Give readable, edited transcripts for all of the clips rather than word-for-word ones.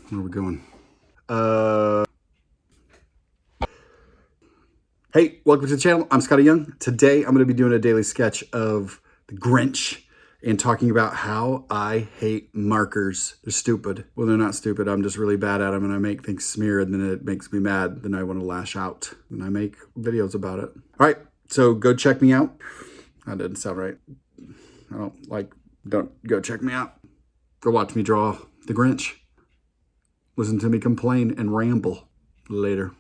Where are we going? Hey, welcome to the channel. I'm Scotty Young. Today I'm going to be doing a daily sketch of the Grinch and talking about how I hate markers. They're stupid. Well, they're not stupid. I'm just really bad at them and I make things smear and then it makes me mad. Then I want to lash out and I make videos about it. All right, so go check me out. That didn't sound right. Don't go check me out. Go watch me draw the Grinch. Listen to me complain and ramble later.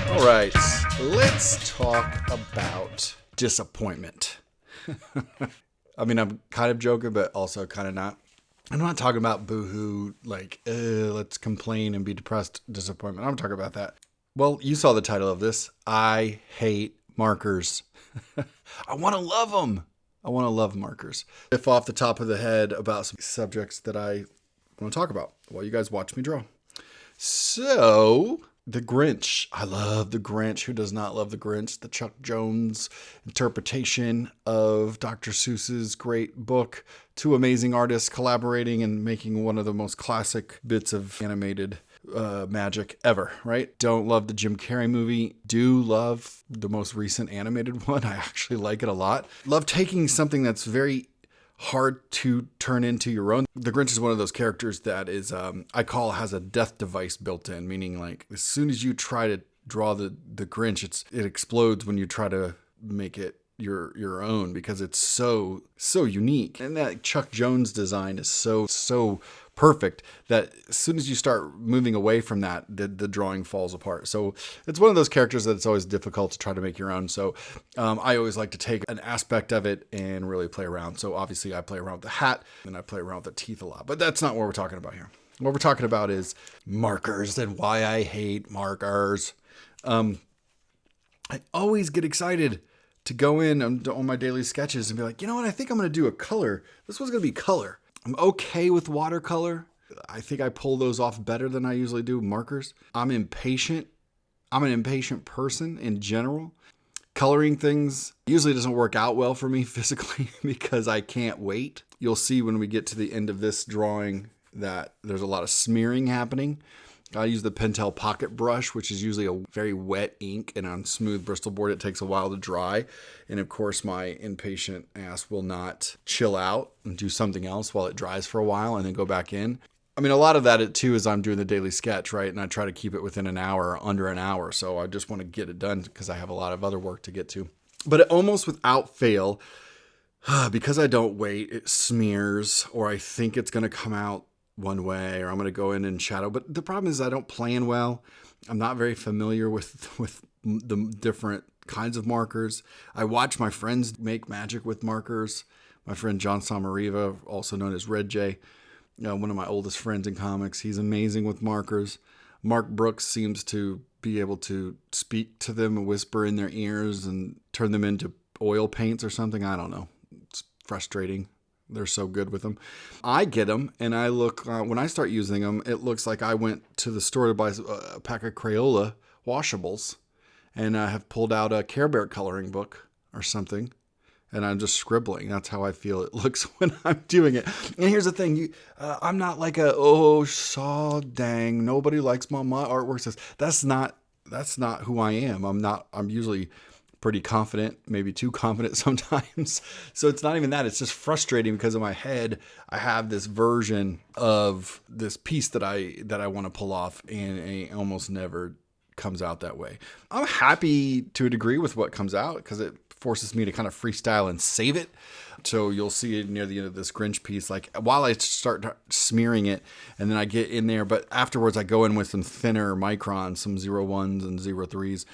All right, let's talk about disappointment. I mean, I'm kind of joking, but also kind of not. I'm not talking about boohoo, like, let's complain and be depressed disappointment. I'm talking about that. Well, you saw the title of this. I hate markers. I want to love them. I want to love markers. If off the top of the head about some subjects that I want to talk about while you guys watch me draw. So, the Grinch. I love the Grinch. Who does not love the Grinch? The Chuck Jones interpretation of Dr. Seuss's great book. Two amazing artists collaborating and making one of the most classic bits of animated magic ever, right? Don't love the Jim Carrey movie. Do love the most recent animated one. I actually like it a lot. Love taking something that's very hard to turn into your own. The Grinch is one of those characters that is, has a death device built in, meaning like as soon as you try to draw the Grinch, it explodes when you try to make it your own because it's so unique. And that Chuck Jones design is so perfect that as soon as you start moving away from that, the drawing falls apart. So it's one of those characters that it's always difficult to try to make your own. So I always like to take an aspect of it and really play around. So obviously I play around with the hat and I play around with the teeth a lot, but that's not what we're talking about here. What we're talking about is markers and why I hate markers. I always get excited to go in on my daily sketches and be like, you know what? I think I'm going to do a color. This one's going to be color. I'm okay with watercolor. I think I pull those off better than I usually do markers. I'm impatient. I'm an impatient person in general. Coloring things usually doesn't work out well for me physically because I can't wait. You'll see when we get to the end of this drawing that there's a lot of smearing happening. I use the Pentel pocket brush, which is usually a very wet ink, and on smooth Bristol board, it takes a while to dry. And of course, my impatient ass will not chill out and do something else while it dries for a while and then go back in. I mean, a lot of that too is I'm doing the daily sketch, right? And I try to keep it within an hour, under an hour. So I just want to get it done because I have a lot of other work to get to. But almost without fail, because I don't wait, it smears, or I think it's going to come out one way, or I'm going to go in and shadow. But the problem is I don't plan well. I'm not very familiar with the different kinds of markers. I watch my friends make magic with markers. My friend John Samariva, also known as Red J, one of my oldest friends in comics. He's amazing with markers. Mark Brooks seems to be able to speak to them and whisper in their ears and turn them into oil paints or something. I don't know. It's frustrating. They're so good with them. I get them and I look, when I start using them, it looks like I went to the store to buy a pack of Crayola washables and I have pulled out a Care Bear coloring book or something and I'm just scribbling. That's how I feel it looks when I'm doing it. And here's the thing, I'm not like dang, nobody likes my artwork. Says that's not who I am. I'm usually pretty confident, maybe too confident sometimes. So it's not even that. It's just frustrating because in my head, I have this version of this piece that I want to pull off and it almost never comes out that way. I'm happy to a degree with what comes out because it forces me to kind of freestyle and save it. So you'll see it near the end of this Grinch piece, like while I start smearing it and then I get in there, but afterwards I go in with some thinner microns, some 01s and 03s,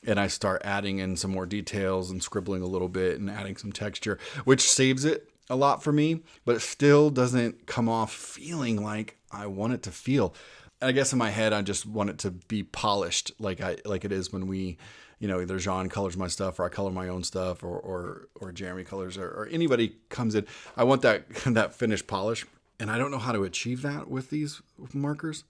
and I start adding in some more details and scribbling a little bit and adding some texture, which saves it a lot for me, but it still doesn't come off feeling like I want it to feel. I guess in my head, I just want it to be polished like it is when we, either Jean colors my stuff or I color my own stuff or Jeremy colors or anybody comes in. I want that finished polish. And I don't know how to achieve that with these markers.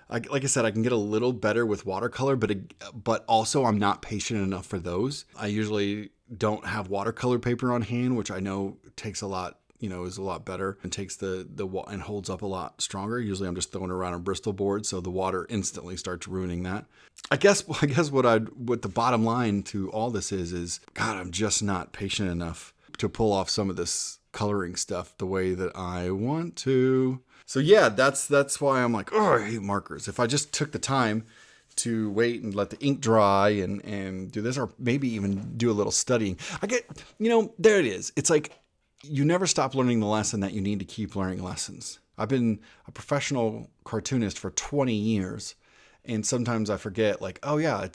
like I said, I can get a little better with watercolor, but also I'm not patient enough for those. I usually don't have watercolor paper on hand, which I know takes a lot, is a lot better and takes and holds up a lot stronger. Usually I'm just throwing it around a Bristol board, so the water instantly starts ruining that. I guess what the bottom line to all this is God, I'm just not patient enough to pull off some of this coloring stuff the way that I want to. So yeah, that's why I'm like, oh, I hate markers. If I just took the time to wait and let the ink dry and do this, or maybe even do a little studying. There it is. It's like you never stop learning the lesson that you need to keep learning lessons. I've been a professional cartoonist for 20 years, and sometimes I forget, like, oh yeah,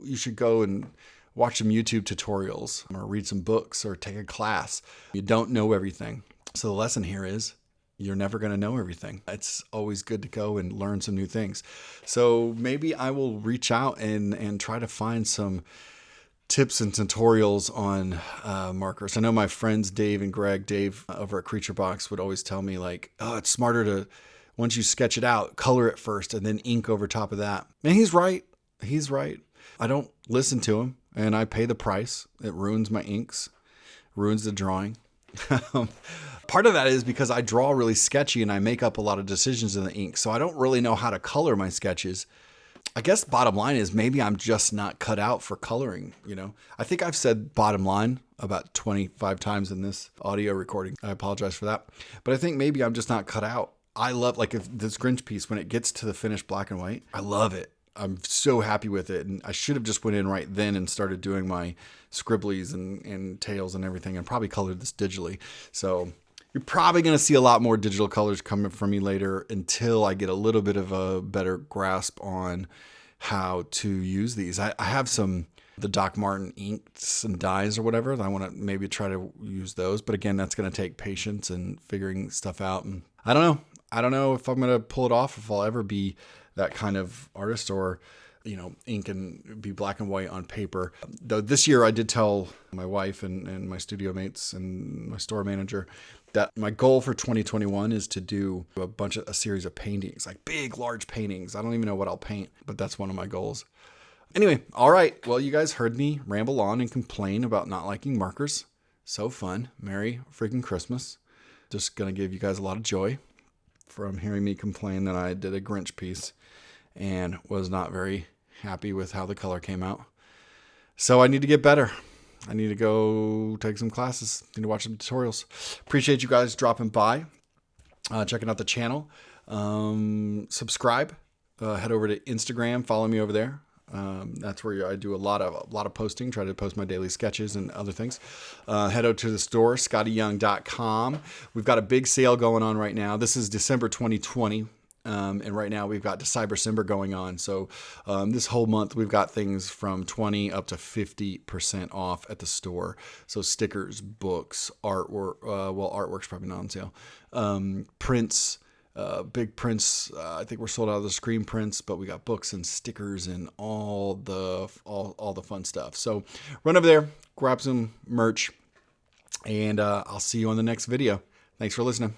you should go and watch some YouTube tutorials or read some books or take a class. You don't know everything. So the lesson here is you're never going to know everything. It's always good to go and learn some new things. So maybe I will reach out and try to find some tips and tutorials on markers. I know my friends Dave and Greg, Dave over at Creature Box would always tell me like, oh, it's smarter to, once you sketch it out, color it first and then ink over top of that. And he's right. He's right. I don't listen to him and I pay the price. It ruins my inks, ruins the drawing. Part of that is because I draw really sketchy and I make up a lot of decisions in the ink. So I don't really know how to color my sketches. I guess bottom line is maybe I'm just not cut out for coloring, I think I've said bottom line about 25 times in this audio recording. I apologize for that. But I think maybe I'm just not cut out. I love, like, if this Grinch piece, when it gets to the finished black and white, I love it. I'm so happy with it. And I should have just went in right then and started doing my scribblies and tails and everything and probably colored this digitally. So you're probably going to see a lot more digital colors coming from me later until I get a little bit of a better grasp on how to use these. I have the Doc Martin inks and dyes or whatever. I want to maybe try to use those. But again, that's going to take patience and figuring stuff out. And I don't know. I don't know if I'm going to pull it off, if I'll ever be that kind of artist or, ink and be black and white on paper. Though this year I did tell my wife and my studio mates and my store manager that my goal for 2021 is to do a series of paintings, like big, large paintings. I don't even know what I'll paint, but that's one of my goals. Anyway, all right. Well, you guys heard me ramble on and complain about not liking markers. So fun. Merry freaking Christmas. Just going to give you guys a lot of joy from hearing me complain that I did a Grinch piece and was not very happy with how the color came out. So I need to get better. I need to go take some classes. I need to watch some tutorials. Appreciate you guys dropping by, checking out the channel. Subscribe. Head over to Instagram. Follow me over there. That's where I do a lot of posting. Try to post my daily sketches and other things. Head over to the store, scottyyoung.com. We've got a big sale going on right now. This is December 2020. And right now we've got December going on. So this whole month we've got things from 20 up to 50% off at the store. So stickers, books, artwork. Artwork's probably not on sale. Prints, big prints. I think we're sold out of the screen prints, but we got books and stickers and all the fun stuff. So run over there, grab some merch, and I'll see you on the next video. Thanks for listening.